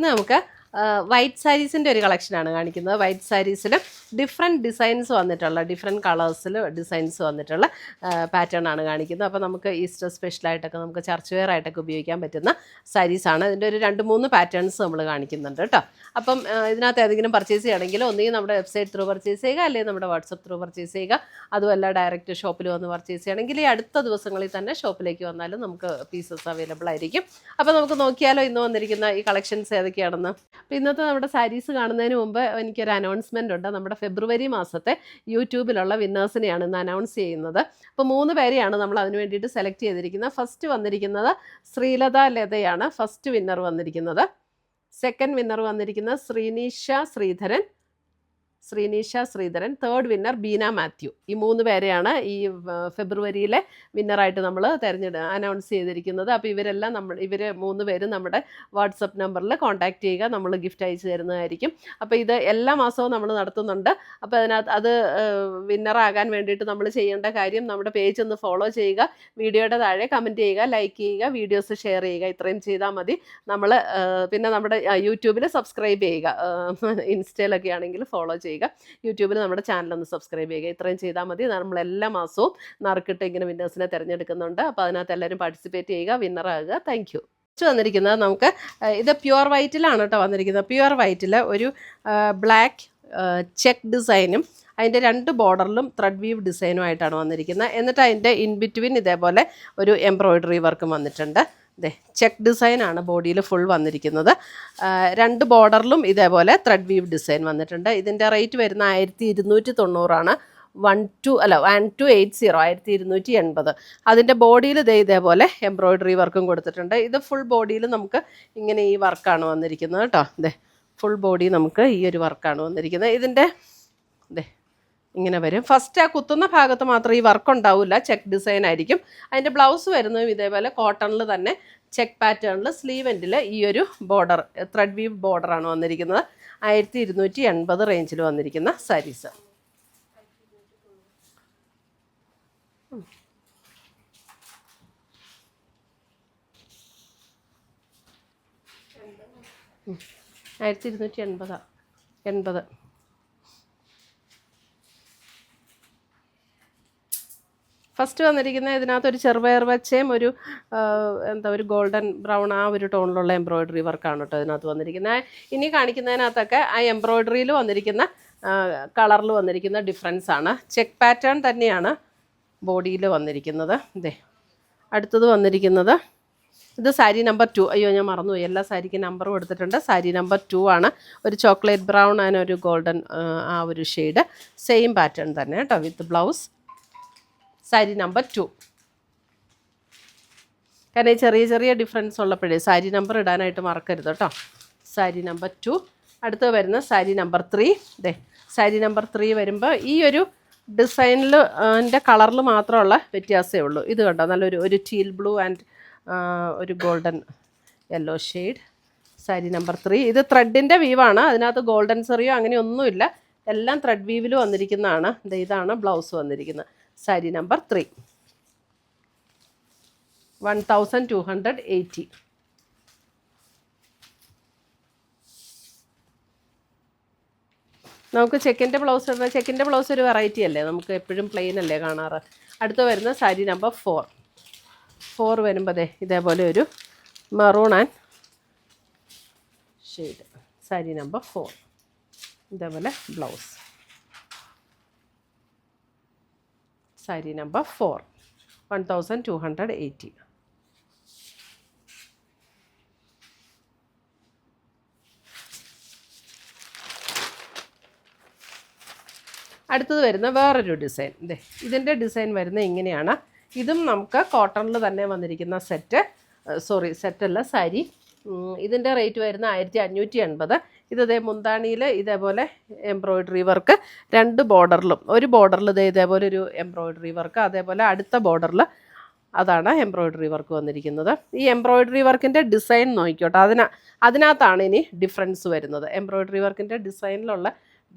നമുക്ക് വൈറ്റ് സാരീസിൻ്റെ ഒരു കളക്ഷനാണ് കാണിക്കുന്നത്. വൈറ്റ് സാരീസിൽ ഡിഫറെൻറ്റ് ഡിസൈൻസ് വന്നിട്ടുള്ള ഡിഫറെൻറ്റ് കളേഴ്സിൽ ഡിസൈൻസ് വന്നിട്ടുള്ള പാറ്റേൺ ആണ് കാണിക്കുന്നത്. അപ്പോൾ നമുക്ക് ഈസ്റ്റർ സ്പെഷ്യലായിട്ടൊക്കെ നമുക്ക് ചർച്ച് വെയർ ആയിട്ടൊക്കെ ഉപയോഗിക്കാൻ പറ്റുന്ന സാരീസാണ്. ഇതിൻ്റെ ഒരു 2-3 പാറ്റേൺസ് നമ്മൾ കാണിക്കുന്നുണ്ട് കേട്ടോ. അപ്പം ഇതിനകത്ത് ഏതെങ്കിലും പർച്ചേസ് ചെയ്യണമെങ്കിൽ ഒന്നുകിൽ നമ്മുടെ വെബ്സൈറ്റ് ത്രൂ പർച്ചേസ് ചെയ്യുക, അല്ലെങ്കിൽ നമ്മുടെ വാട്സപ്പ് ത്രൂ പർച്ചേസ് ചെയ്യുക. അതുമല്ല ഡയറക്റ്റ് ഷോപ്പിൽ വന്ന് പർച്ചേസ് ചെയ്യണമെങ്കിൽ ഈ അടുത്ത ദിവസങ്ങളിൽ തന്നെ ഷോപ്പിലേക്ക് വന്നാലും നമുക്ക് പീസസ് അവൈലബിൾ ആയിരിക്കും. അപ്പോൾ നമുക്ക് നോക്കിയാലോ ഇന്ന് വന്നിരിക്കുന്ന ഈ കളക്ഷൻസ് ഏതൊക്കെയാണെന്ന്. അപ്പോൾ ഇന്നത്തെ നമ്മുടെ സാരീസ് കാണുന്നതിന് മുമ്പ് എനിക്കൊരു അനൗൺസ്മെൻ്റ് ഉണ്ട്. നമ്മുടെ ഫെബ്രുവരി മാസത്തെ യൂട്യൂബിലുള്ള വിന്നേഴ്സിനെയാണ് ഇന്ന് അനൗൺസ് ചെയ്യുന്നത്. അപ്പോൾ 3 പേരെയാണ് നമ്മൾ അതിന് വേണ്ടിയിട്ട് സെലക്ട് ചെയ്തിരിക്കുന്നത്. ഫസ്റ്റ് വന്നിരിക്കുന്നത് ശ്രീലത ലതയാണ് ഫസ്റ്റ് വിന്നർ വന്നിരിക്കുന്നത്. സെക്കൻഡ് വിന്നർ വന്നിരിക്കുന്നത് Sreenisha Sreedharan. Third winner Beena Mathew. ഈ 3 പേരെയാണ് ഈ ഫെബ്രുവരിയിലെ വിന്നറായിട്ട് നമ്മൾ അനൗൺസ് ചെയ്തിരിക്കുന്നത്. അപ്പോൾ ഇവർ 3 പേരും നമ്മുടെ വാട്സപ്പ് നമ്പറിൽ കോൺടാക്റ്റ് ചെയ്യുക, നമ്മൾ ഗിഫ്റ്റ് അയച്ചു തരുന്നതായിരിക്കും. അപ്പോൾ ഇത് എല്ലാ മാസവും നമ്മൾ നടത്തുന്നുണ്ട്. അപ്പോൾ അതിനകത്ത് അത് വിന്നറാകാൻ വേണ്ടിയിട്ട് നമ്മൾ ചെയ്യേണ്ട കാര്യം നമ്മുടെ പേജ് ഒന്ന് ഫോളോ ചെയ്യുക, വീഡിയോയുടെ താഴെ കമൻറ്റ് ചെയ്യുക, ലൈക്ക് ചെയ്യുക, വീഡിയോസ് ഷെയർ ചെയ്യുക. ഇത്രയും ചെയ്താൽ മതി. നമ്മൾ പിന്നെ നമ്മുടെ യൂട്യൂബിൽ സബ്സ്ക്രൈബ് ചെയ്യുക, ഇൻസ്റ്റയിലൊക്കെ ആണെങ്കിൽ ഫോളോ ചെയ്യുക, യൂട്യൂബിൽ നമ്മുടെ ചാനലൊന്ന് സബ്സ്ക്രൈബ് ചെയ്യുക. ഇത്രയും ചെയ്താൽ മതി. നമ്മൾ എല്ലാ മാസവും നറുക്കിട്ട് ഇങ്ങനെ വിന്നേഴ്സിനെ തിരഞ്ഞെടുക്കുന്നുണ്ട്. അപ്പോൾ അതിനകത്ത് എല്ലാവരും പാർട്ടിസിപ്പേറ്റ് ചെയ്യുക, വിന്നറാകുക. Thank you. വന്നിരിക്കുന്നത് നമുക്ക് ഇത് പ്യുവർ വൈറ്റിലാണ് കേട്ടോ വന്നിരിക്കുന്നത്. പ്യുവർ വൈറ്റിൽ ഒരു ബ്ലാക്ക് ചെക്ക് ഡിസൈനും അതിൻ്റെ 2 ബോർഡറിലും ത്രെഡ് വീവ് ഡിസൈനുമായിട്ടാണ് വന്നിരിക്കുന്നത്. എന്നിട്ട് അതിൻ്റെ ഇൻ ബിറ്റ്വീൻ ഇതേപോലെ ഒരു എംബ്രോയിഡറി വർക്കും വന്നിട്ടുണ്ട്. ചെക്ക് ഡിസൈനാണ് ബോഡിയിൽ ഫുൾ വന്നിരിക്കുന്നത്. 2 ബോർഡറിലും ഇതേപോലെ ത്രെഡ് വീവ് ഡിസൈൻ വന്നിട്ടുണ്ട്. ഇതിൻ്റെ റേറ്റ് വരുന്ന 1290 1280 1280. അതിൻ്റെ ബോഡിയിൽ ഇതേപോലെ എംബ്രോയിഡറി വർക്കും കൊടുത്തിട്ടുണ്ട്. ഇത് ഫുൾ ബോഡിയിൽ നമുക്ക് ഇങ്ങനെ ഈ വർക്കാണ് വന്നിരിക്കുന്നത് കേട്ടോ. ഫുൾ ബോഡി നമുക്ക് ഈ ഒരു വർക്കാണ് വന്നിരിക്കുന്നത്. ഇതിൻ്റെ ഇങ്ങനെ വരും. ഫസ്റ്റ് ആ കുത്തുന്ന ഭാഗത്ത് മാത്രം ഈ വർക്ക് ഉണ്ടാവില്ല, ചെക്ക് ഡിസൈൻ ആയിരിക്കും. അതിൻ്റെ ബ്ലൗസ് വരുന്നതും ഇതേപോലെ കോട്ടണിൽ തന്നെ ചെക്ക് പാറ്റേണിൽ സ്ലീവ് എൻഡിൽ ഈ ഒരു ബോർഡർ ത്രെഡ് വീവ് ബോർഡറാണ് വന്നിരിക്കുന്നത്. 1280 റേഞ്ചിൽ വന്നിരിക്കുന്ന സാരീസ്. ആയിരത്തി 1280. ഫസ്റ്റ് വന്നിരിക്കുന്ന ഇതിനകത്ത് ഒരു ചെറുപയർ വച്ചയും ഒരു ഒരു ഗോൾഡൻ ബ്രൗൺ ആ ഒരു ടോണിലുള്ള എംബ്രോയിഡറി വർക്കാണ് കേട്ടോ ഇതിനകത്ത് വന്നിരിക്കുന്നത്. ഇനി കാണിക്കുന്നതിനകത്തൊക്കെ ആ എംബ്രോയിഡറിയിൽ വന്നിരിക്കുന്ന കളറിൽ വന്നിരിക്കുന്ന ഡിഫറൻസ് ആണ്. ചെക്ക് പാറ്റേൺ തന്നെയാണ് ബോഡിയിൽ വന്നിരിക്കുന്നത്. അടുത്തത് വന്നിരിക്കുന്നത് ഇത് സാരി നമ്പർ 2. അയ്യോ ഞാൻ മറന്നുപോയി, എല്ലാ സാരിക്കും നമ്പറും എടുത്തിട്ടുണ്ട്. സാരി നമ്പർ 2 ആണ്. ഒരു ചോക്ലേറ്റ് ബ്രൗൺ ആൻഡ് ഒരു ഗോൾഡൻ ആ ഒരു ഷെയ്ഡ്, സെയിം പാറ്റേൺ തന്നെ കേട്ടോ വിത്ത് ബ്ലൗസ്. സാരി നമ്പർ 2. കാരണം ചെറിയ ചെറിയ ഡിഫറൻസ് ഉള്ളപ്പോഴേ സാരി നമ്പർ ഇടാനായിട്ട് മറക്കരുത് കേട്ടോ. സാരി നമ്പർ 2. അടുത്ത് വരുന്ന സാരി നമ്പർ 3. സാരി നമ്പർ 3 വരുമ്പോൾ ഈ ഒരു ഡിസൈനിൽ അതിൻ്റെ കളറിൽ മാത്രമുള്ള വ്യത്യാസമേ ഉള്ളൂ. ഇത് കണ്ടോ, നല്ലൊരു ടീൽ ബ്ലൂ ആൻഡ് ഒരു golden yellow shade. Sari number 3. ഇത് ത്രെഡിൻ്റെ വീവാണ്, അതിനകത്ത് ഗോൾഡൻ സെറിയോ അങ്ങനെയൊന്നുമില്ല, എല്ലാം ത്രെഡ് വീവിൽ വന്നിരിക്കുന്നതാണ്. ഇതാണ് ബ്ലൗസ് വന്നിരിക്കുന്നത്. സാരി നമ്പർ 3 1280. നമുക്ക് ചെക്കിൻ്റെ ബ്ലൗസ് ഒരു വെറൈറ്റി അല്ലേ, നമുക്ക് എപ്പോഴും പ്ലെയിൻ അല്ലേ കാണാറ്. അടുത്ത് വരുന്ന സാരി നമ്പർ 4 വരുമ്പോൾ ഇതേപോലെ ഒരു maroon and shade. Sari number 4 ഇതേപോലെ ബ്ലൗസ്. സാരി നമ്പർ 4 1280. അടുത്തത് വരുന്ന വേറൊരു ഡിസൈൻ. ഇതിൻ്റെ ഡിസൈൻ വരുന്നത് ഇങ്ങനെയാണ്. ഇതും നമുക്ക് കോട്ടണിൽ തന്നെ വന്നിരിക്കുന്ന സെറ്റല്ല സാരി. ഇതിൻ്റെ റേറ്റ് വരുന്ന 1580. ഇത് മുന്താണിയിൽ ഇതേപോലെ എംബ്രോയിഡറി വർക്ക് 2 ബോർഡറിലും, ഒരു ബോർഡറിൽ ഇതേപോലെ ഒരു എംബ്രോയിഡറി വർക്ക്, അതേപോലെ അടുത്ത ബോർഡറിൽ അതാണ് എംബ്രോയിഡറി വർക്ക് വന്നിരിക്കുന്നത്. ഈ എംബ്രോയിഡറി വർക്കിൻ്റെ ഡിസൈൻ നോക്കിക്കോട്ടെ, അതിനകത്താണ് ഇനി ഡിഫറൻസ് വരുന്നത്. എംബ്രോയിഡറി വർക്കിൻ്റെ ഡിസൈനിലുള്ള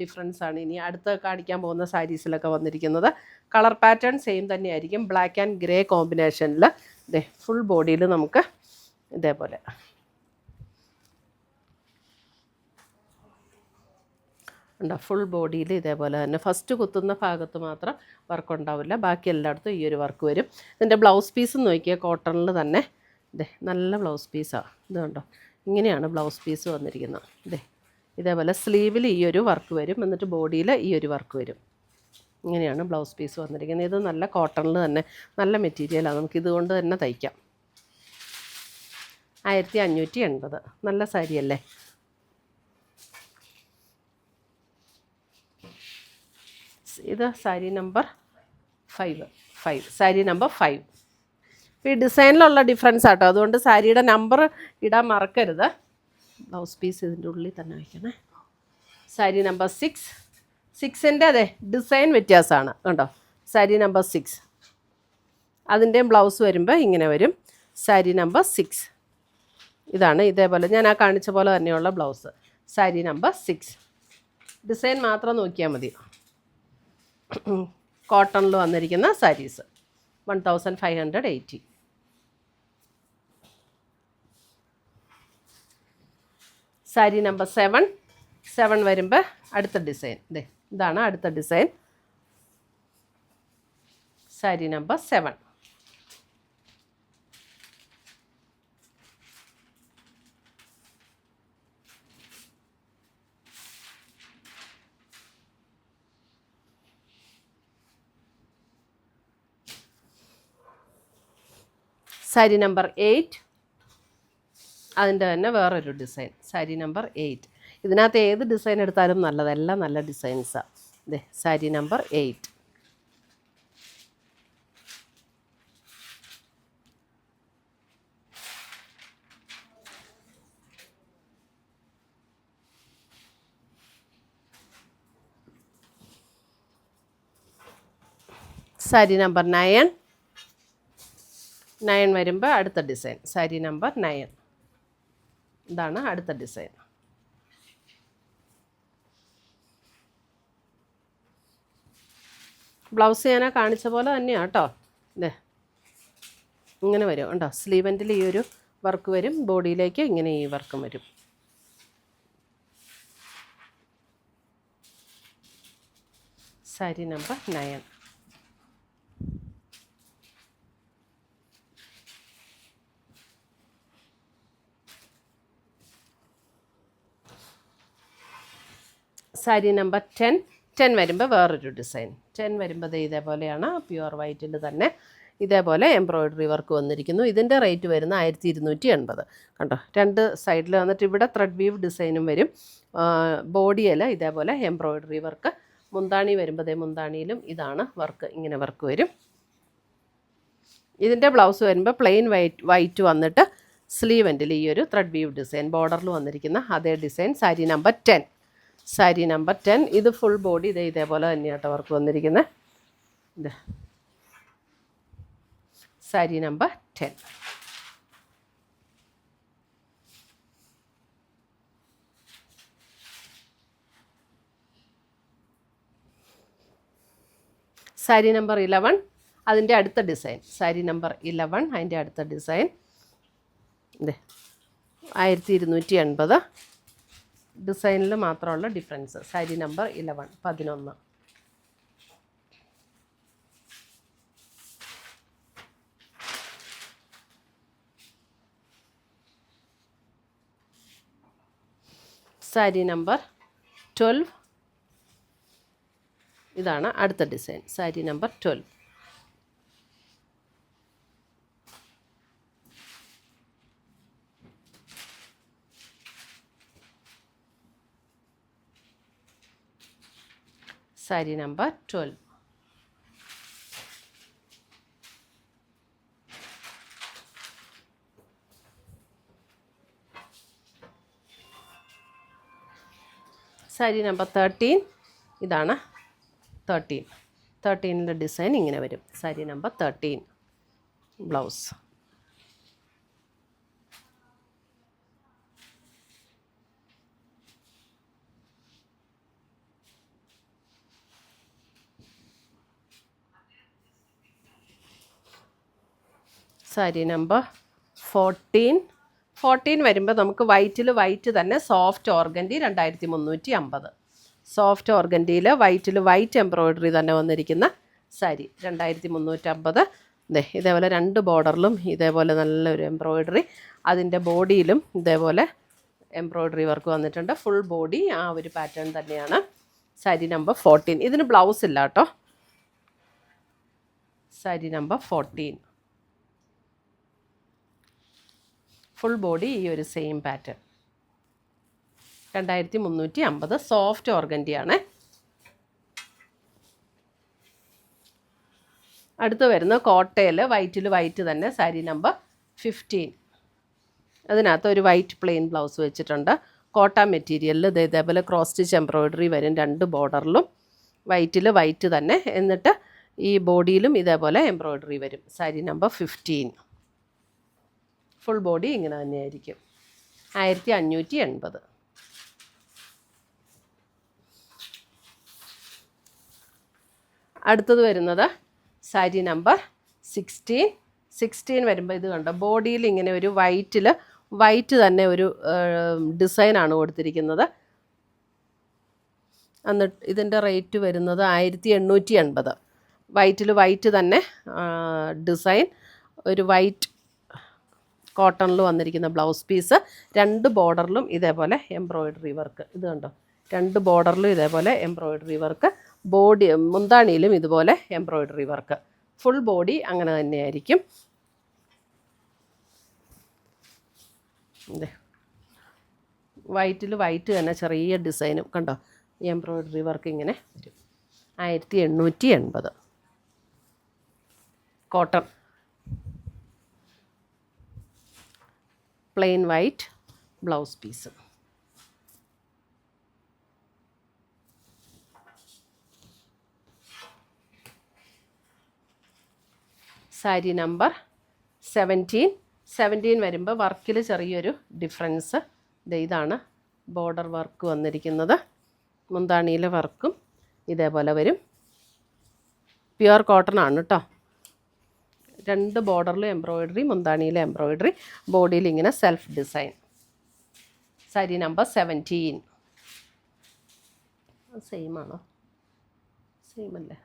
ഡിഫറൻസ് ആണ് ഇനി അടുത്ത് കാണിക്കാൻ പോകുന്ന സാരീസിലൊക്കെ വന്നിരിക്കുന്നത്. കളർ പാറ്റേൺ സെയിം തന്നെയായിരിക്കും, ബ്ലാക്ക് ആൻഡ് ഗ്രേ കോമ്പിനേഷനിൽ. ഫുൾ ബോഡിയിൽ നമുക്ക് ഇതേപോലെ ഉണ്ടോ ഫുൾ ബോഡിയിൽ ഇതേപോലെ തന്നെ ഫസ്റ്റ് കുത്തുന്ന ഭാഗത്ത് മാത്രം വർക്ക് ഉണ്ടാവില്ല, ബാക്കി എല്ലായിടത്തും ഈ ഒരു വർക്ക് വരും. ഇതിൻ്റെ ബ്ലൗസ് പീസ് നോക്കിയാൽ കോട്ടണിൽ തന്നെ ഇതേ നല്ല ബ്ലൗസ് പീസാണ്. ഇത് കണ്ടോ ഇങ്ങനെയാണ് ബ്ലൗസ് പീസ് വന്നിരിക്കുന്നത്. ഇതേപോലെ സ്ലീവിൽ ഈ ഒരു വർക്ക് വരും, എന്നിട്ട് ബോഡിയിൽ ഈ ഒരു വർക്ക് വരും. ഇങ്ങനെയാണ് ബ്ലൗസ് പീസ് വന്നിരിക്കുന്നത്. ഇത് നല്ല കോട്ടണിൽ തന്നെ നല്ല മെറ്റീരിയലാണ്, നമുക്ക് ഇതുകൊണ്ട് തന്നെ തയ്ക്കാം. 1580 നല്ല സാരിയല്ലേ. ഇത് സാരി നമ്പർ 5. സാരി നമ്പർ 5. ഈ ഡിസൈനിലുള്ള ഡിഫറൻസ് ആട്ടോ, അതുകൊണ്ട് സാരിയുടെ നമ്പർ ഇടാൻ മറക്കരുത്. ബ്ലൗസ് പീസ് ഇതിൻ്റെ ഉള്ളിൽ തന്നെ വയ്ക്കണേ. സാരി നമ്പർ 6. 6ൻ്റെ അതെ ഡിസൈൻ വ്യത്യാസമാണ് കണ്ടോ. സാരി നമ്പർ 6 അതിൻ്റെയും ബ്ലൗസ് വരുമ്പോൾ ഇങ്ങനെ വരും. സാരി നമ്പർ 6 ഇതാണ്. ഇതേപോലെ ഞാൻ ആ കാണിച്ച പോലെ തന്നെയുള്ള ബ്ലൗസ്. സാരി നമ്പർ 6 ഡിസൈൻ മാത്രം നോക്കിയാൽ മതി. കോട്ടണിൽ വന്നിരിക്കുന്ന സാരീസ് 1580. സാരി നമ്പർ 7 വരുമ്പോൾ അടുത്ത ഡിസൈൻ. ഇതാണ് അടുത്ത design. Sari number 7. Sari number 8 അതിൻ്റെ തന്നെ വേറൊരു ഡിസൈൻ. സാരി നമ്പർ 8 ഇതിനകത്ത് ഏത് ഡിസൈൻ എടുത്താലും നല്ലതെല്ലാം നല്ല ഡിസൈൻസാണ്. സാരി നമ്പർ 8. സാരി നമ്പർ 9 വരുമ്പോൾ അടുത്ത ഡിസൈൻ. സാരി നമ്പർ 9 ഇതാണ് അടുത്ത ഡിസൈൻ. ബ്ലൗസ് ഞാൻ കാണിച്ച പോലെ തന്നെയാണ് കേട്ടോ. ഇങ്ങനെ വരും കേട്ടോ. സ്ലീവെൻറ്റിൽ ഈ ഒരു വർക്ക് വരും, ബോഡിയിലേക്ക് ഇങ്ങനെ ഈ വർക്കും വരും. സാരി നമ്പർ 9. സാരി നമ്പർ 10 വരുമ്പോൾ വേറൊരു ഡിസൈൻ. 10 വരുമ്പോൾ ഇതേപോലെയാണ് പ്യുവർ വൈറ്റിൽ തന്നെ ഇതേപോലെ എംബ്രോയ്ഡറി വർക്ക് വന്നിരിക്കുന്നു. ഇതിൻ്റെ റേറ്റ് വരുന്ന 1280 കണ്ടോ. രണ്ട് സൈഡിൽ വന്നിട്ട് ഇവിടെ ത്രെഡ് വീവ് ഡിസൈനും വരും. ബോഡിയിൽ ഇതേപോലെ എംബ്രോയ്ഡറി വർക്ക്. മുന്താണി വരുമ്പോൾ മുന്താണിയിലും ഇതാണ് വർക്ക്, ഇങ്ങനെ വർക്ക് വരും. ഇതിൻ്റെ ബ്ലൗസ് വരുമ്പോൾ പ്ലെയിൻ വൈറ്റ് വന്നിട്ട് സ്ലീവെൻറ്റിൽ ഈ ഒരു ത്രെഡ് വീവ് ഡിസൈൻ ബോർഡറിൽ വന്നിരിക്കുന്ന അതേ design. Sari number 10. Sari number 10 ഇത് ഫുൾ ബോഡി ഇതേപോലെ തന്നെയാട്ടോ വർക്ക് വന്നിരിക്കുന്നത്. സാരി നമ്പർ 10. സാരി നമ്പർ 11 അതിൻ്റെ അടുത്ത ഡിസൈൻ. സാരി നമ്പർ 11 അതിൻ്റെ അടുത്ത ഡിസൈൻ. 1280 ഡിസൈനിൽ മാത്രമുള്ള difference. Sari number 11. Sari number 12 ഇതാണ് അടുത്ത design. Sari number 12. Sari number 12. Sari number 13 ഇതാണ് 13ൻ്റെ ഡിസൈൻ ഇങ്ങനെ വരും. Sari number 13 blouse. Sari number 14 വരുമ്പോൾ നമുക്ക് വൈറ്റിൽ വൈറ്റ് തന്നെ സോഫ്റ്റ് ഓർഗൻഡി 2350. സോഫ്റ്റ് ഓർഗൻഡിയിൽ വൈറ്റ് എംബ്രോയ്ഡറി തന്നെ വന്നിരിക്കുന്ന സാരി 2350. ഇതേപോലെ 2 ബോർഡറിലും ഇതേപോലെ നല്ലൊരു എംബ്രോയ്ഡറി, അതിൻ്റെ ബോഡിയിലും ഇതേപോലെ എംബ്രോയ്ഡറി വർക്ക് വന്നിട്ടുണ്ട്. ഫുൾ ബോഡി ആ ഒരു പാറ്റേൺ തന്നെയാണ്. സാരി നമ്പർ 14. ഇതിന് ബ്ലൗസ് ഇല്ല കേട്ടോ. സാരി നമ്പർ 14. ഫുൾ ബോഡി ഈ ഒരു സെയിം പാറ്റേൺ. 2350. സോഫ്റ്റ് ഓർഗൻഡിയാണ്. അടുത്ത് വരുന്ന കോട്ടയിൽ വൈറ്റ് തന്നെ സാരി നമ്പർ 15. അതിനകത്ത് ഒരു വൈറ്റ് പ്ലെയിൻ ബ്ലൗസ് വെച്ചിട്ടുണ്ട്. കോട്ട മെറ്റീരിയലിൽ ഇതേപോലെ ക്രോസ് സ്റ്റിച്ച് എംബ്രോയ്ഡറി വരും 2 ബോർഡറിലും. വൈറ്റ് തന്നെ, എന്നിട്ട് ഈ ബോഡിയിലും ഇതേപോലെ എംബ്രോയ്ഡറി വരും. സാരി നമ്പർ 15. ഫുൾ ബോഡി ഇങ്ങനെ തന്നെയായിരിക്കും. 1580. അടുത്തത് വരുന്നത് സാരി നമ്പർ 16. 16 വരുമ്പോൾ ഇത് കണ്ടോ, ബോഡിയിൽ ഇങ്ങനെ ഒരു വൈറ്റ് തന്നെ ഒരു ഡിസൈനാണ് കൊടുത്തിരിക്കുന്നത്. എന്നിട്ട് ഇതിൻ്റെ റേറ്റ് വരുന്നത് 1880. വൈറ്റ് തന്നെ ഡിസൈൻ, ഒരു വൈറ്റ് കോട്ടണിൽ വന്നിരിക്കുന്ന ബ്ലൗസ് പീസ്. 2 ബോർഡറിലും ഇതേപോലെ എംബ്രോയ്ഡറി വർക്ക്. ഇത് കണ്ടോ, 2 ബോർഡറിലും ഇതേപോലെ എംബ്രോയ്ഡറി വർക്ക്. ബോഡി മുന്താണിയിലും ഇതുപോലെ എംബ്രോയ്ഡറി വർക്ക്. ഫുൾ ബോഡി അങ്ങനെ തന്നെയായിരിക്കും. വൈറ്റ് തന്നെ ചെറിയ ഡിസൈനും കണ്ടോ, എംബ്രോയ്ഡറി വർക്ക് ഇങ്ങനെ വരും. 1880. Cotton plain white blouse piece. Sari number 17. 17 വരുമ്പോൾ വർക്കിൽ ചെറിയൊരു ഡിഫറൻസ്. ഇതാണ് ബോർഡർ വർക്ക് വന്നിരിക്കുന്നത്. മുന്താണിയിലെ വർക്കും ഇതേപോലെ വരും. പ്യുവർ കോട്ടൺ ആണ് കേട്ടോ. 2 ബോർഡറിലും എംബ്രോയ്ഡറി, മുന്താണിയിലെ എംബ്രോയ്ഡറി, ബോഡിയിൽ ഇങ്ങനെ self design. Sari number 17. Same ആണോ? സെയിം അല്ലേ?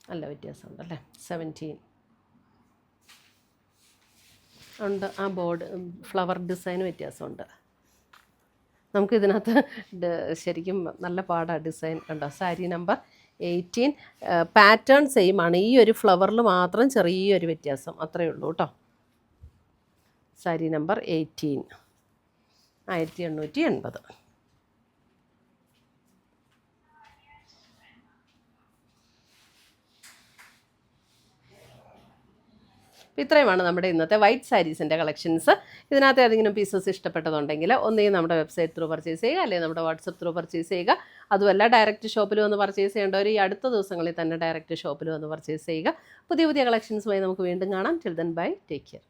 നല്ല വ്യത്യാസമുണ്ടല്ലേ. 17 ഉണ്ട്. ആ ബോർഡ് ഫ്ലവർ ഡിസൈൻ വ്യത്യാസമുണ്ട്. നമുക്കിതിനകത്ത് ശരിക്കും നല്ല പാടാണ് ഡിസൈൻ കണ്ടോ. സാരി നമ്പർ 18. പാറ്റേൺ സെയിം ആണ്, ഈ ഒരു ഫ്ലവറിൽ മാത്രം ചെറിയൊരു വ്യത്യാസം, അത്രയേ ഉള്ളൂ കേട്ടോ. സാരി നമ്പർ 18. 1880. ഇത്രയുമാണ് നമ്മുടെ ഇന്നത്തെ വൈറ്റ് സാരീസിൻ്റെ കളക്ഷൻസ്. ഇതിനകത്ത് ഏതെങ്കിലും പീസസ് ഇഷ്ടപ്പെട്ടതുണ്ടെങ്കിൽ ഒന്നുകിൽ നമ്മുടെ വെബ്സൈറ്റ് ത്രൂ പർച്ചേസ് ചെയ്യുക, അല്ലെങ്കിൽ നമ്മുടെ വാട്സപ്പ് ത്രൂ പർച്ചേസ് ചെയ്യുക. അതുമല്ല ഡയറക്റ്റ് ഷോപ്പിൽ വന്ന് പർച്ചേസ് ചെയ്യേണ്ടവർ ഈ അടുത്ത ദിവസങ്ങളിൽ തന്നെ ഡയറക്റ്റ് ഷോപ്പിൽ വന്ന് പർച്ചേസ് ചെയ്യുക. പുതിയ കളക്ഷൻസുമായി നമുക്ക് വീണ്ടും കാണാം. Till then bye, take care.